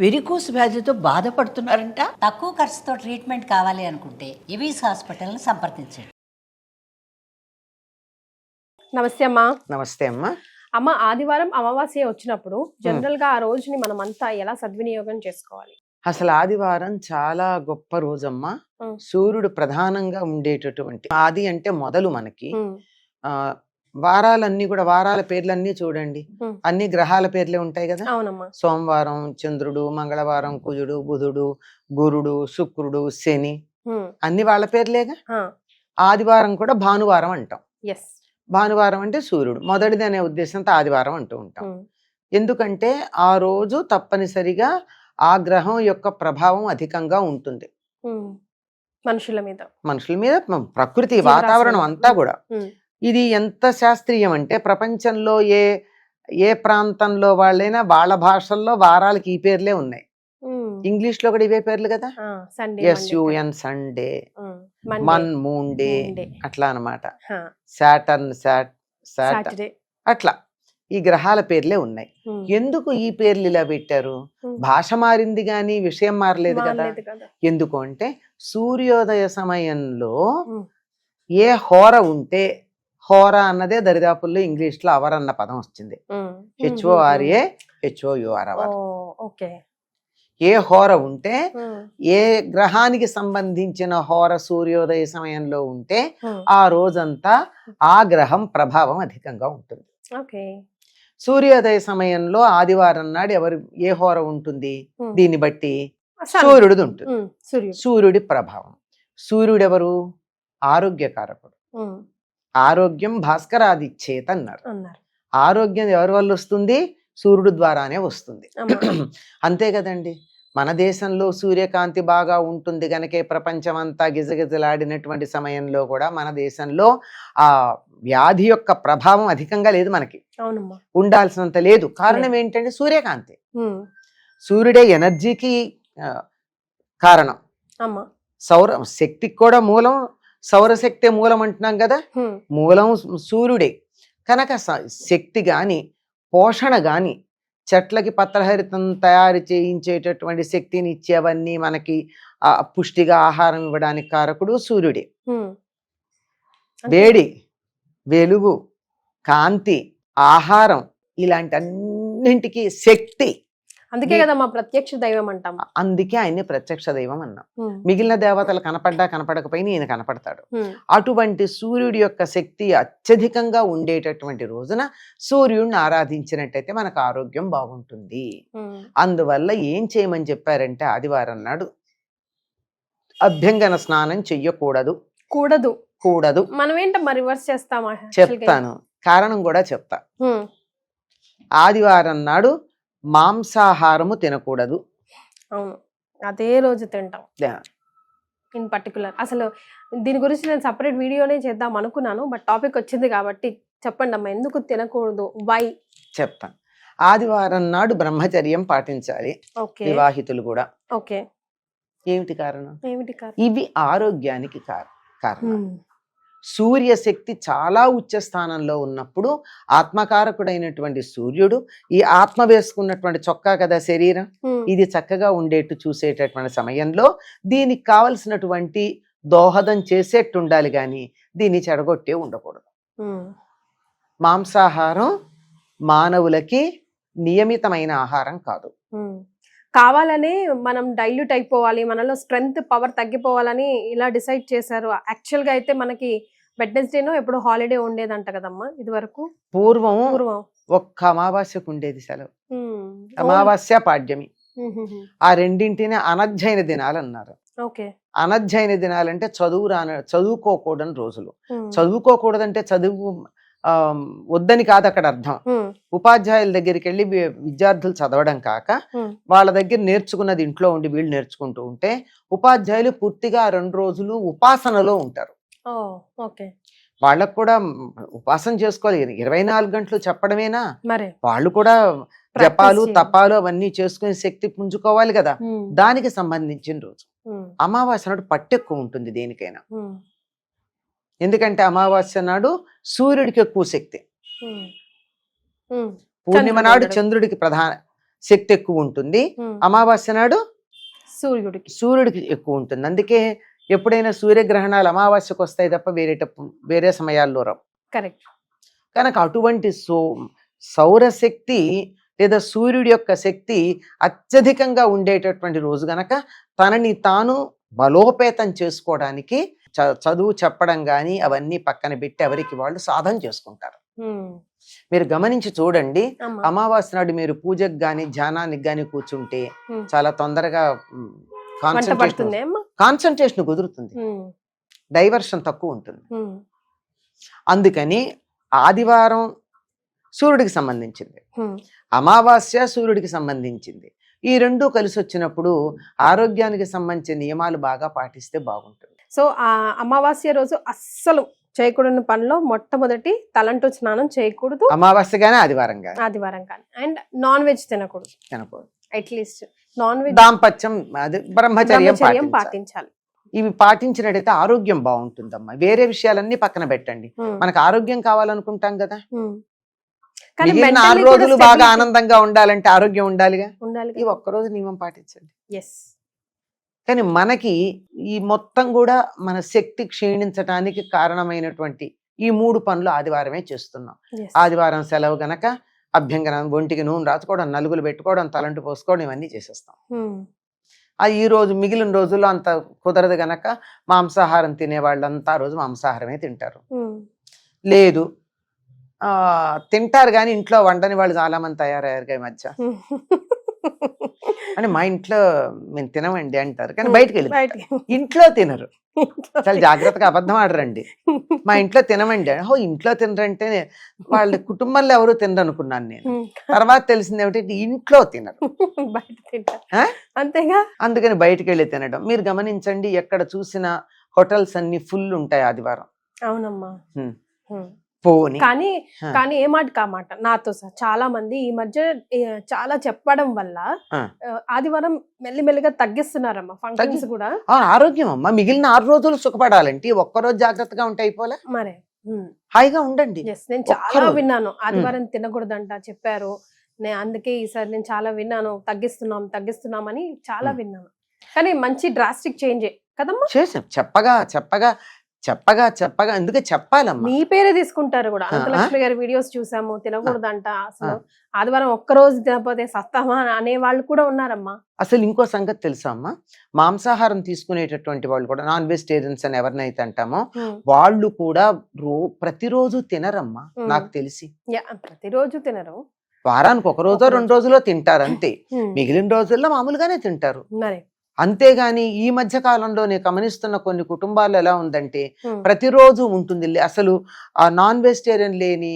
Varicose వ్యాధితో బాధపడుతున్నారంట. తక్కువ ఖర్చుతో ట్రీట్మెంట్ కావాలి అనుకుంటే ఎవిస్ హాస్పిటల్ని సంప్రదించండి. నమస్తే అమ్మా. నమస్తే అమ్మా. అమ్మ, ఆదివారం అమావాస్య వచ్చినప్పుడు జనరల్ గా ఆ రోజుని మనం అంతా ఎలా సద్వినియోగం చేసుకోవాలి? అసలు ఆదివారం చాలా గొప్ప రోజమ్మా. సూర్యుడు ప్రధానంగా ఉండేటటువంటి ఆది అంటే మొదలు మనకి. ఆ వారాలన్నీ కూడా వారాల పేర్లన్నీ చూడండి, అన్ని గ్రహాల పేర్లే ఉంటాయి కదా. అవునమ్మా. సోమవారం చంద్రుడు, మంగళవారం కుజుడు, బుధుడు, గురుడు, శుక్రుడు, శని అన్ని వాళ్ళ పేర్లేగా. ఆదివారం కూడా భానువారం అంటాం. భానువారం అంటే సూర్యుడు మొదటిది అనే ఉద్దేశంతో ఆదివారం అంటూ ఉంటాం. ఎందుకంటే ఆ రోజు తప్పనిసరిగా ఆ గ్రహం యొక్క ప్రభావం అధికంగా ఉంటుంది మనుషుల మీద, ప్రకృతి వాతావరణం అంతా కూడా. ఇది ఎంత శాస్త్రీయం అంటే ప్రపంచంలో ఏ ప్రాంతంలో వాళ్ళైనా వాళ్ళ భాషల్లో వారాలకి ఈ పేర్లే ఉన్నాయి. ఇంగ్లీష్ లో కూడా ఇవే పేర్లు కదా. SUN Sunday, Mann moon day, అట్లా అనమాట. సాటర్న్ సాటర్డే, అట్లా ఈ గ్రహాల పేర్లే ఉన్నాయి. ఎందుకు ఈ పేర్లు ఇలా పెట్టారు? భాష మారింది గాని విషయం మారలేదు కదా. ఎందుకు అంటే సూర్యోదయ సమయంలో ఏ హోర ఉంటే, హోర అన్నదే దరిదాపుల్లో ఇంగ్లీష్ లో అవర్ అన్న పదం వచ్చింది. HORA HOUR hour. ఏ హోర ఉంటే, ఏ గ్రహానికి సంబంధించిన హోర సూర్యోదయ సమయంలో ఉంటే ఆ రోజంతా ఆ గ్రహం ప్రభావం అధికంగా ఉంటుంది. సూర్యోదయ సమయంలో ఆదివారం నాడు ఏ హోర ఉంటుంది, దీన్ని బట్టి సూర్యుడిది ఉంటుంది. సూర్యుడి ప్రభావం. సూర్యుడు ఎవరు? ఆరోగ్యకారకుడు. ఆరోగ్యం భాస్కరాదిచ్చేత అన్నారు. ఆరోగ్యం ఎవరి వల్ల వస్తుంది? సూర్యుడు ద్వారానే వస్తుంది. అంతే కదండి. మన దేశంలో సూర్యకాంతి బాగా ఉంటుంది గనకే ప్రపంచం అంతా గిజగిజలాడినటువంటి సమయంలో కూడా మన దేశంలో ఆ వ్యాధి యొక్క ప్రభావం అధికంగా లేదు. మనకి ఉండాల్సినంత లేదు. కారణం ఏంటంటే సూర్యకాంతి. సూర్యుడే ఎనర్జీకి కారణం. సౌర శక్తికి కూడా మూలం సౌరశక్తి మూలం అంటున్నాం కదా. మూలం సూర్యుడే కనుక శక్తి గాని పోషణ గాని చెట్లకి పత్రహరితం తయారు చేయించేటటువంటి శక్తిని ఇచ్చేవన్నీ మనకి పుష్టిగా ఆహారం ఇవ్వడానికి కారకుడు సూర్యుడే. వేడి, వెలుగు, కాంతి, ఆహారం ఇలాంటి అన్నింటికి శక్తి. అందుకే కదా మా ప్రత్యక్ష దైవం అంటాం. అందుకే ఆయన్ని ప్రత్యక్ష దైవం అన్నాం. మిగిలిన దేవతలు కనపడ్డా కనపడకపోయినా ఈయన కనపడతాడు. అటువంటి సూర్యుడి యొక్క శక్తి అత్యధికంగా ఉండేటటువంటి రోజున సూర్యుడిని ఆరాధించినట్టయితే మనకు ఆరోగ్యం బాగుంటుంది. అందువల్ల ఏం చేయమని చెప్పారంటే ఆదివారం నాడు అభ్యంగన స్నానం చెయ్యకూడదు. కూడదు. మనం ఏంటమ్మా రివర్స్ చేస్తామా? చెప్తాను, కారణం కూడా చెప్తా. ఆదివారం నాడు మాంసాహారము తినకూడదు. అవును, అదే రోజు తింటాం ఇన్ పర్టికులర్. అసలు దీని గురించి నేను సపరేట్ వీడియోనే చేద్దాం అనుకున్నాను, బట్ టాపిక్ వచ్చింది కాబట్టి చెప్పండి అమ్మా, ఎందుకు తినకూడదు, వై చెప్తాను. ఆదివారం నాడు బ్రహ్మచర్యం పాటించాలి వివాహితులు కూడా. ఏమిటి కారణం? ఇవి ఆరోగ్యానికి కారణం. సూర్యశక్తి చాలా ఉచ్చ స్థానంలో ఉన్నప్పుడు ఆత్మకారకుడైనటువంటి సూర్యుడు ఈ ఆత్మ వేసుకున్నటువంటి చొక్కా కదా శరీరం, ఇది చక్కగా ఉండేట్టు చూసేటటువంటి సమయంలో దీనికి కావలసినటువంటి దోహదం చేసేట్టు ఉండాలి గాని దీన్ని చెడగొట్టే ఉండకూడదు. మాంసాహారం మానవులకి నియమితమైన ఆహారం కాదు. కావాలని మనం డైల్యూట్ అయిపోవాలి, మనలో స్ట్రెంగ్త్ పవర్ తగ్గిపోవాలని ఇలా డిసైడ్ చేశారు. యాక్చువల్ గా అయితే మనకి వెడ్నెస్డేనో ఎప్పుడు హాలిడే ఉండేదంట కదమ్మా ఇది వరకు. పూర్వం ఒక్క అమావాస్యకు ఉండేది సెలవు. అమావాస్య పాడ్యమి ఆ రెండింటిని అనధ్యయన దినాలు అన్నారు. అనధ్యయన దినాలంటే చదువుకోకూడని రోజులు. చదువుకోకూడదంటే చదువు వద్దని కాదు అక్కడ అర్థం. ఉపాధ్యాయుల దగ్గరికి వెళ్ళి విద్యార్థులు చదవడం కాక వాళ్ళ దగ్గర నేర్చుకున్నది ఇంట్లో ఉండి వీళ్ళు నేర్చుకుంటూ ఉంటే ఉపాధ్యాయులు పూర్తిగా 2 రోజులు ఉపాసనలో ఉంటారు. వాళ్ళకు కూడా ఉపాసన చేసుకోవాలి. 24 గంటలు చెప్పడమేనా, వాళ్ళు కూడా జపాలు తపాలు అవన్నీ చేసుకుని శక్తి పుంజుకోవాలి కదా. దానికి సంబంధించిన రోజు అమావాస్య నాడు పట్టెక్కువ ఉంటుంది దేనికైనా. ఎందుకంటే అమావాస్య నాడు సూర్యుడికి ఎక్కువ శక్తి, పూర్ణిమ నాడు చంద్రుడికి శక్తి ఎక్కువ ఉంటుంది, ఉమ్. అమావాస్య నాడు సూర్యుడికి. సూర్యుడికి ఎక్కువ ఉంటుంది. అందుకే ఎప్పుడైనా సూర్యగ్రహణాలు అమావాస్యకు వస్తాయి తప్ప వేరే సమయాల్లో రావు. కరెక్ట్. కనుక అటువంటి సౌరశక్తి లేదా సూర్యుడి యొక్క శక్తి అత్యధికంగా ఉండేటటువంటి రోజు గనక తనని తాను బలోపేతం చేసుకోవడానికి చదువు చెప్పడం కానీ అవన్నీ పక్కన పెట్టి ఎవరికి వాళ్ళు సాధన చేసుకుంటారు. మీరు గమనించి చూడండి, అమావాస్య నాడు మీరు పూజకు గాని ధ్యానానికి గాని కూర్చుంటే చాలా తొందరగా కాన్సన్ట్రేషన్ కుదురుతుంది, డైవర్షన్ తక్కువ ఉంటుంది. అందుకని ఆదివారం సూర్యుడికి సంబంధించింది, అమావాస్య సూర్యుడికి సంబంధించింది. ఈ రెండు కలిసి వచ్చినప్పుడు ఆరోగ్యానికి సంబంధించిన నియమాలు బాగా పాటిస్తే బాగుంటుంది. సో ఆ అమావాస్య రోజు అస్సలు చేయకూడని పనిలో మొట్టమొదటి తలంటు స్నానం చేయకూడదు, అమావాస్య గానీ ఆదివారం కానీ. అండ్ నాన్ వెజ్ తినకూడదు. అట్లీస్ట్ నాన్ వెజ్, దాంపత్యం, బ్రహ్మచర్యం పాటించాలి. ఇవి పాటించినట్టయితే ఆరోగ్యం బాగుంటుందమ్మా. వేరే విషయాలన్నీ పక్కన పెట్టండి, మనకు ఆరోగ్యం కావాలనుకుంటాం కదా. మిగిలిన 6 రోజులు బాగా ఆనందంగా ఉండాలంటే ఆరోగ్యం ఉండాలిగా. ఈ ఒక్కరోజు నియమం పాటించండి. కానీ మనకి ఈ మొత్తం కూడా మన శక్తి క్షీణించడానికి కారణమైనటువంటి ఈ 3 పనులు ఆదివారమే చేస్తున్నాం. ఆదివారం సెలవు గనక అభ్యంగనం, ఒంటికి నూనె రాసుకోవడం, నలుగులు పెట్టుకోవడం, తలంటు పోసుకోవడం, ఇవన్నీ చేసేస్తాం. ఈ రోజు మిగిలిన రోజుల్లో అంత కుదరదు గనక మాంసాహారం తినే వాళ్ళంతా రోజు మాంసాహారమే తింటారు. లేదు తింటారు కానీ ఇంట్లో వండని వాళ్ళు చాలా మంది తయారయ్యారు ఈ మధ్య. అని మా ఇంట్లో మేము తినమండి అంటారు, కానీ బయటకు వెళ్ళి ఇంట్లో తినరు. చాలా జాగ్రత్తగా అబద్ధం ఆడరండి. మా ఇంట్లో తినమండి, ఇంట్లో తినరంటే వాళ్ళ కుటుంబంలో ఎవరు తినరు అనుకున్నాను నేను. తర్వాత తెలిసింది ఏమిటంటే ఇంట్లో తినరు, అంతేగా. అందుకని బయటకు వెళ్ళి తినడం. మీరు గమనించండి, ఎక్కడ చూసినా హోటల్స్ అన్ని ఫుల్ ఉంటాయి ఆదివారం. అవునమ్మా. కానీ ఏ మాట కామాట నాతో చాలా మంది ఈ మధ్య చాలా చెప్పడం వల్ల ఆదివారం మెల్లిమెల్లిగా తగ్గిస్తున్నారమ్మా ఫంక్షన్స్ కూడా. ఆరోగ్యం అమ్మా, మిగిలిన 6 రోజులు సుఖపడాలంటే ఒక్కరోజు జాగ్రత్తగా ఉంటే అయిపోలే. మరే హాయిగా ఉండండి. నేను చాలా విన్నాను ఆదివారం తినకూడదంట చెప్పారు. అందుకే ఈసారి నేను చాలా విన్నాను, తగ్గిస్తున్నామని చాలా విన్నాను. కానీ మంచి డ్రాస్టిక్ చేంజే కదమ్మా. చేసాం, చెప్పగా ఎందుకే చెప్పాలమ్మా. మీ పేరే తీసుకుంటారు కూడా. అనంతలక్ష్మి గారి వీడియోస్ చూసాము, తినకూడదంట, అసలు ఆదివారం ఒక్కరోజు తినకపోతే సస్తామా అనే వాళ్ళు కూడా ఉన్నారమ్మా. అసలు ఇంకో సంగతి తెలుసా అమ్మా, మాంసాహారం తీసుకునేటటువంటి వాళ్ళు కూడా, నాన్ వెజిటేరియన్స్ అని ఎవరినైతే అంటామో వాళ్ళు కూడా ప్రతిరోజు తినరమ్మా నాకు తెలిసి. ప్రతిరోజు తినరు, వారానికి 1 రోజో 2 రోజులో తింటారు అంతే. మిగిలిన రోజుల్లో మామూలుగానే తింటారు. అంతేగాని ఈ మధ్య కాలంలో నేను గమనిస్తున్న కొన్ని కుటుంబాలు ఎలా ఉందంటే ప్రతిరోజు ఉంటుంది. అసలు ఆ నాన్ వెజిటేరియన్ లేని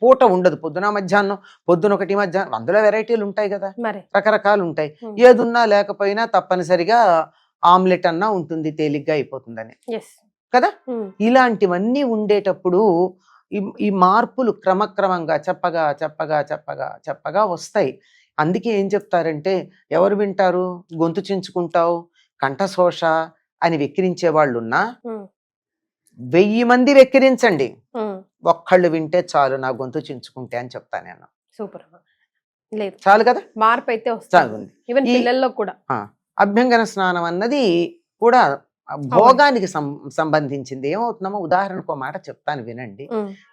పూట ఉండదు. పొద్దున మధ్యాహ్నం, పొద్దున ఒకటి మధ్యాహ్నం, అందులో వెరైటీలు ఉంటాయి కదా, రకరకాలు ఉంటాయి. ఏదున్నా లేకపోయినా తప్పనిసరిగా ఆమ్లెట్ అన్నా ఉంటుంది, తేలిగ్గా అయిపోతుందని కదా. ఇలాంటివన్నీ ఉండేటప్పుడు ఈ మార్పులు క్రమక్రమంగా చెప్పగా వస్తాయి. అందుకే ఏం చెప్తారంటే, ఎవరు వింటారు, గొంతు చించుకుంటావు, కంఠశోష అని వెక్కిరించే వాళ్ళున్నా 1000 మంది వెక్కిరించండి, ఒక్కళ్ళు వింటే చాలు నా గొంతు చించుకుంటే అని చెప్తాను నేను. సూపర్, లేదు చాలు కదా, మార్పు అయితే వస్తుంది. ఈవెన్ పిల్లల్లో కూడా అభ్యంగన స్నానం అన్నది కూడా భోగానికి సంబంధించింది. ఏమవుతుందమ్మా, ఉదాహరణకు మాట చెప్తాను వినండి.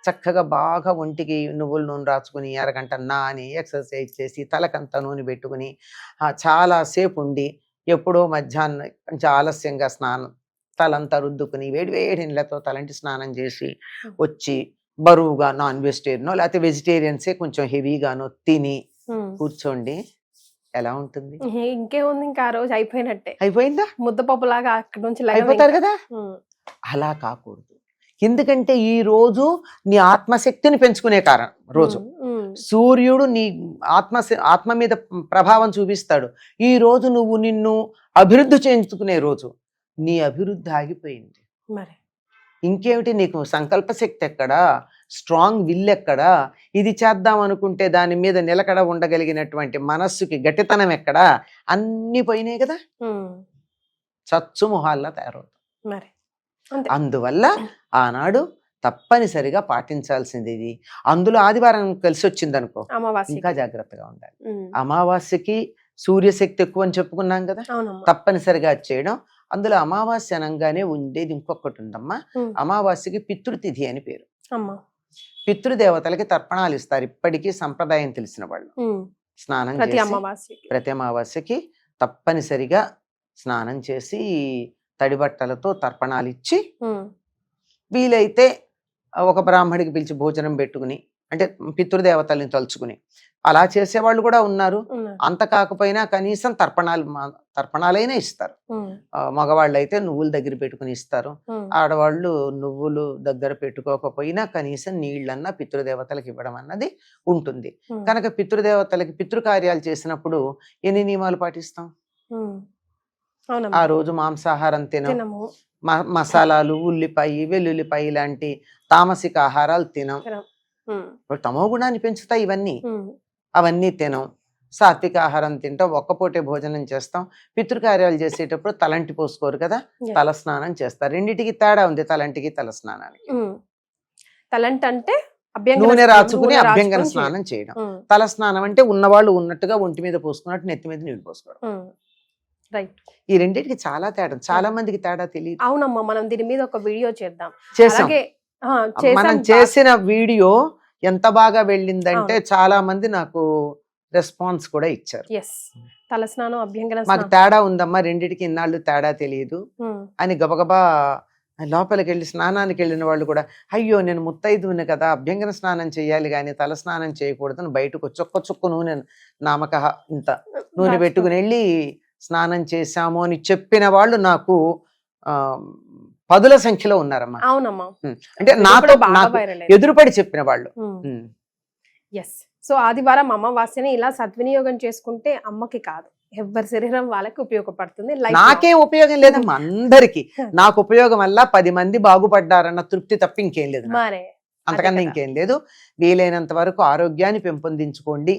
చక్కగా బాగా ఒంటికి నువ్వుల నూనె రాసుకుని అరగంట నాని ఎక్సర్సైజ్ చేసి తలకంతా నూనె పెట్టుకుని చాలా సేపు ఉండి ఎప్పుడో మధ్యాహ్నం కొంచెం ఆలస్యంగా స్నానం తలంతా రుద్దుకుని వేడి నీళ్ళతో తలంటి స్నానం చేసి వచ్చి బరువుగా నాన్ వెజిటేరియనో లేకపోతే వెజిటేరియన్సే కొంచెం హెవీగానో తిని కూర్చోండి, ఎలా ఉంటుంది? ఇంకేముంది, ఇంకా ఆ రోజు అయిపోయినట్టే. అయిపోయిందా, ముద్దపప్పులాగా అక్కడి నుంచి అయిపోతారు కదా. అలా కాకూడదు. ఎందుకంటే ఈ రోజు నీ ఆత్మశక్తిని పెంచుకునే రోజు. సూర్యుడు నీ ఆత్మ మీద ప్రభావం చూపిస్తాడు. ఈ రోజు నువ్వు నిన్ను అభివృద్ధి చేయించుకునే రోజు. నీ అభివృద్ధి ఆగిపోయింది, మరి ఇంకేమిటి? నీకు సంకల్ప శక్తి ఎక్కడా, స్ట్రాంగ్ విల్ ఎక్కడా? ఇది చేద్దాం అనుకుంటే దాని మీద నిలకడ ఉండగలిగినటువంటి మనస్సుకి గట్టితనం ఎక్కడా? అన్ని పోయినాయి కదా, చచ్చు మొహాల్లా తయారవుతాం. మరి అందువల్ల ఆనాడు తప్పనిసరిగా పాటించాల్సింది ఇది. అందులో ఆదివారం కలిసి వచ్చింది అనుకో అమావాస్య ఇంకా జాగ్రత్తగా ఉండాలి. అమావాస్యకి సూర్యశక్తి ఎక్కువ అని చెప్పుకున్నాం కదా, అవునమ్మా. తప్పనిసరిగా అది చేయడం. అందులో అమావాస్య అనగానే ఉండేది ఇంకొకటి ఉందమ్మా, అమావాస్యకి పితృతిథి అని పేరు. అమ్మా. పితృదేవతలకి తర్పణాలు ఇస్తారు ఇప్పటికీ సంప్రదాయం తెలిసిన వాళ్ళు. స్నానం ప్రతి చేసి అమావాస్యకి ప్రతి అమావాస్యకి తప్పనిసరిగా స్నానం చేసి తడి బట్టలతో తర్పణాలు ఇచ్చి వీలైతే ఒక బ్రాహ్మడికి పిలిచి భోజనం పెట్టుకుని, అంటే పితృదేవతల్ని తలుచుకుని అలా చేసేవాళ్ళు కూడా ఉన్నారు. అంత కాకపోయినా కనీసం తర్పణాలైనా ఇస్తారు. మగవాళ్ళు అయితే నువ్వులు దగ్గర పెట్టుకుని ఇస్తారు, ఆడవాళ్ళు నువ్వులు దగ్గర పెట్టుకోకపోయినా కనీసం నీళ్ళన్నా పితృదేవతలకు ఇవ్వడం అన్నది ఉంటుంది. కనుక పితృదేవతలకి పితృకార్యాలు చేసినప్పుడు ఎన్ని నియమాలు పాటిస్తాం? ఆ రోజు మాంసాహారం తినము, మసాలాలు, ఉల్లిపాయ, వెల్లుల్లిపాయ లాంటి తామసిక ఆహారాలు తినం. తమో గుణాన్ని పెంచుతాయి ఇవన్నీ, అవన్నీ తినం. సాత్విక ఆహారం తింటాం, ఒక్కపూటే భోజనం చేస్తాం. పితృకార్యాలు చేసేటప్పుడు తలంటి పోసుకోరు కదా, తల స్నానం చేస్తారు. రెండిటికి తేడా ఉంది, తలంటికి తల స్నానానికి. తలంటి అంటే నూనె రాచుకుని అభ్యంగన స్నానం చేయడం. తల స్నానం అంటే ఉన్నవాళ్ళు ఉన్నట్టుగా ఒంటి మీద పోసుకున్నట్టు నెత్తి మీద నీళ్ళు పోసుకోవడం. రైట్. ఈ రెండింటికి చాలా తేడా, చాలా మందికి తేడా తెలియదు. అవునమ్మా, మనం దీని మీద ఒక వీడియో చేద్దాం. చేసాం. మనం చేసిన వీడియో ఎంత బాగా వెళ్ళిందంటే చాలా మంది నాకు రెస్పాన్స్ కూడా ఇచ్చారు. తలస్నానం, అభ్యంగన మాకు తేడా ఉందమ్మా, రెండిటికి ఇన్నాళ్ళు తేడా తెలియదు అని గబగబా లోపలికి వెళ్ళి స్నానానికి వెళ్ళిన వాళ్ళు కూడా, అయ్యో నేను ముత్తైదువుని కదా, అభ్యంగన స్నానం చేయాలి కానీ తల స్నానం చేయకూడదని బయటకు చొక్క నూనె నామక ఇంత నూనె పెట్టుకుని వెళ్ళి స్నానం చేశాము అని చెప్పిన వాళ్ళు నాకు పదుల సంఖ్యలో ఉన్నారమ్మా. అవునమ్మా. అంటే నాకు ఎదురుపడి చెప్పిన వాళ్ళు. సో ఆదివారం అమావాస్యని ఇలా సద్వినియోగం చేసుకుంటే అమ్మకి కాదు, ఎవరి శరీరం వాళ్ళకి ఉపయోగపడుతుంది. నాకే ఉపయోగం లేదమ్మా, అందరికి నాకు ఉపయోగం వల్ల 10 మంది బాగుపడ్డారన్న తృప్తి తప్ప ఇంకేం లేదు, అంతకన్నా ఇంకేం లేదు. వీలైనంత వరకు ఆరోగ్యాన్ని పెంపొందించుకోండి.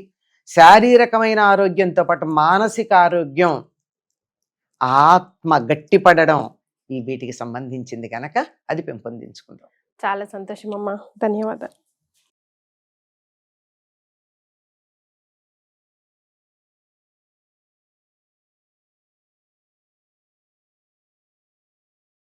శారీరకమైన ఆరోగ్యంతో పాటు మానసిక ఆరోగ్యం, ఆత్మ గట్టిపడడం, ఈ వీటికి సంబంధించింది కనుక అది పెంపొందించుకుందాం. చాలా సంతోషం అమ్మా, ధన్యవాదాలు.